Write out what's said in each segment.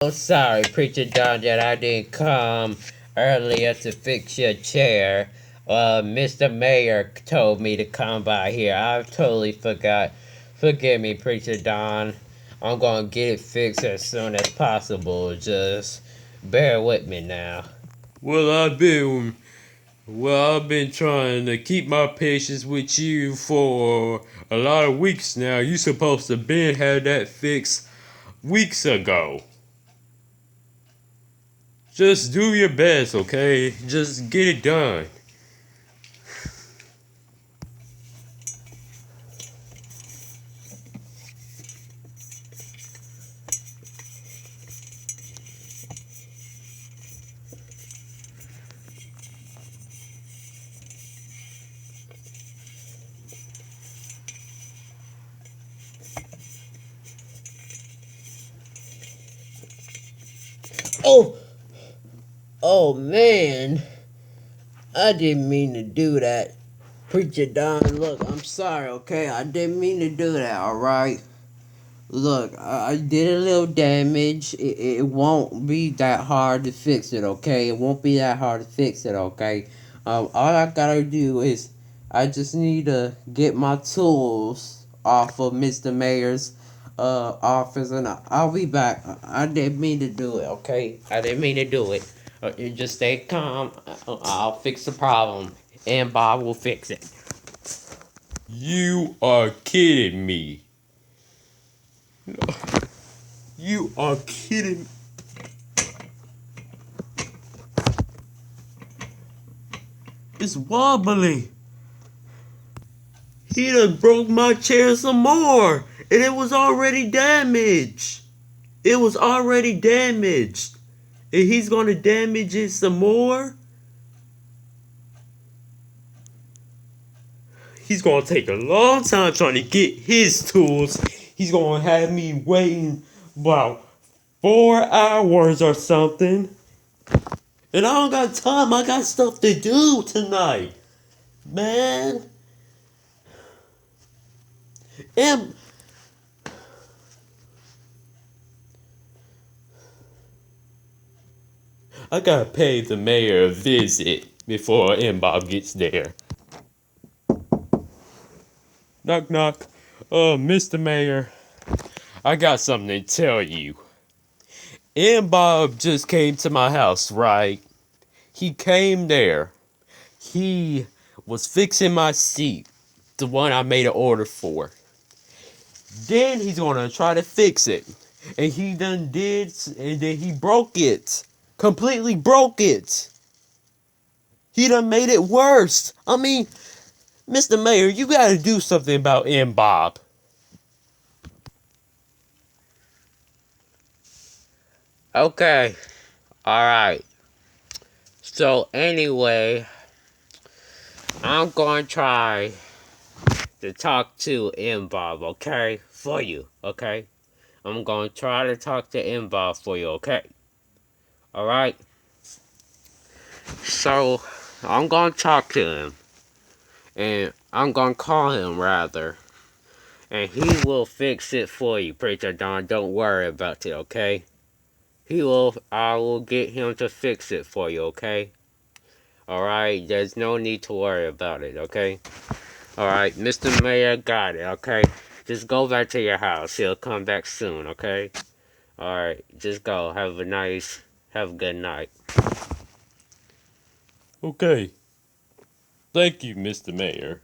Oh, sorry, Preacher Don, that I didn't come earlier to fix your chair. Mr. Mayor told me to come by here. I totally forgot. Forgive me, Preacher Don. I'm gonna get it fixed as soon as possible. Just bear with me now. Well, I've been trying to keep my patience with you for a lot of weeks now. You supposed to been had that fixed weeks ago. Just do your best, okay? Just get it done. Oh, oh man, I didn't mean to do that. Preacher Don, look, I'm sorry, okay? I didn't mean to do that, alright? Look, I did a little damage. It won't be that hard to fix it, okay? It won't be that hard to fix it, okay? All I gotta do is I just need to get my tools off of Mr. Mayor's office, and I'll be back. I didn't mean to do it, okay? I didn't mean to do it. You just stay calm. I'll fix the problem, and Bob will fix it. You are kidding me. You are kidding. It's wobbly. He done broke my chair some more. And it was already damaged. It was already damaged. And he's gonna damage it some more? He's gonna take a long time trying to get his tools. He's gonna have me waiting about 4 hours or something. And I don't got time. I got stuff to do tonight. Man. And I gotta pay the mayor a visit before Bob gets there. Knock knock. Mr. Mayor, I got something to tell you. Bob just came to my house, right? He came there. He was fixing my seat, the one I made an order for. Then he's gonna try to fix it. And he done did, and then he broke it. Completely broke it. He done made it worse. I mean, Mr. Mayor, you gotta do something about Bob. Okay, alright. So, anyway, I'm gonna try to talk to Bob, okay? For you, okay? I'm gonna try to talk to Bob for you, okay? Alright? So, I'm gonna talk to him. And I'm gonna call him, rather. And he will fix it for you, Preacher Don. Don't worry about it, okay? I will get him to fix it for you, okay? Alright, there's no need to worry about it, okay? Alright, Mr. Mayor got it, okay? Just go back to your house. He'll come back soon, okay? Alright, just go. Have a good night. Okay. Thank you, Mr. Mayor.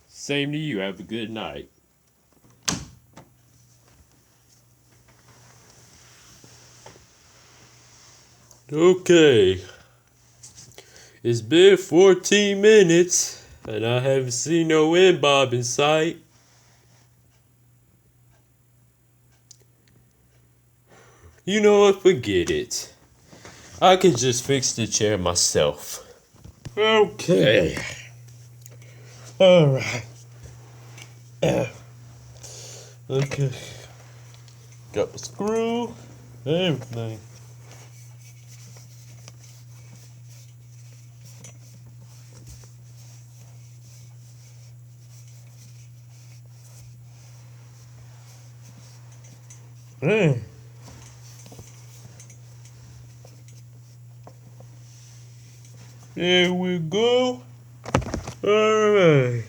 Same to you. Have a good night. Okay. It's been 14 minutes, and I haven't seen no Bob in sight. You know what? Forget it. I can just fix the chair myself. Okay. Alright. Okay. Got the screw. Everything. Hey. There we go. Alright.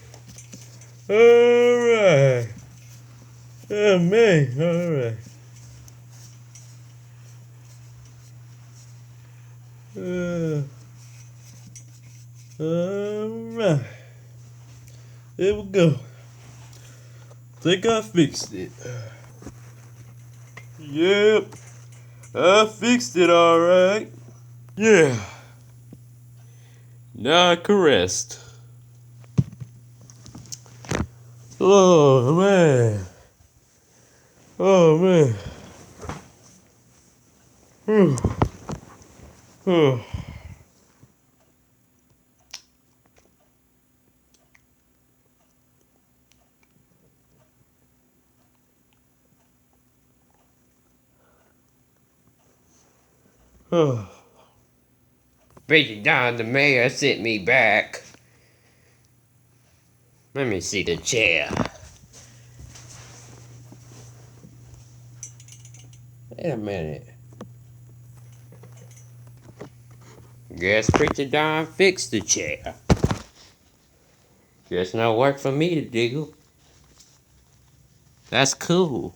Alright. Oh man, alright. Alright. There we go. Think I fixed it. Yep. I fixed it alright. Yeah. Now I can rest. Oh man. Oh man. Whew. Oh. Oh. Preacher Don, the mayor sent me back. Let me see the chair. Wait a minute. Guess Preacher Don fixed the chair. Just no work for me to do. That's cool.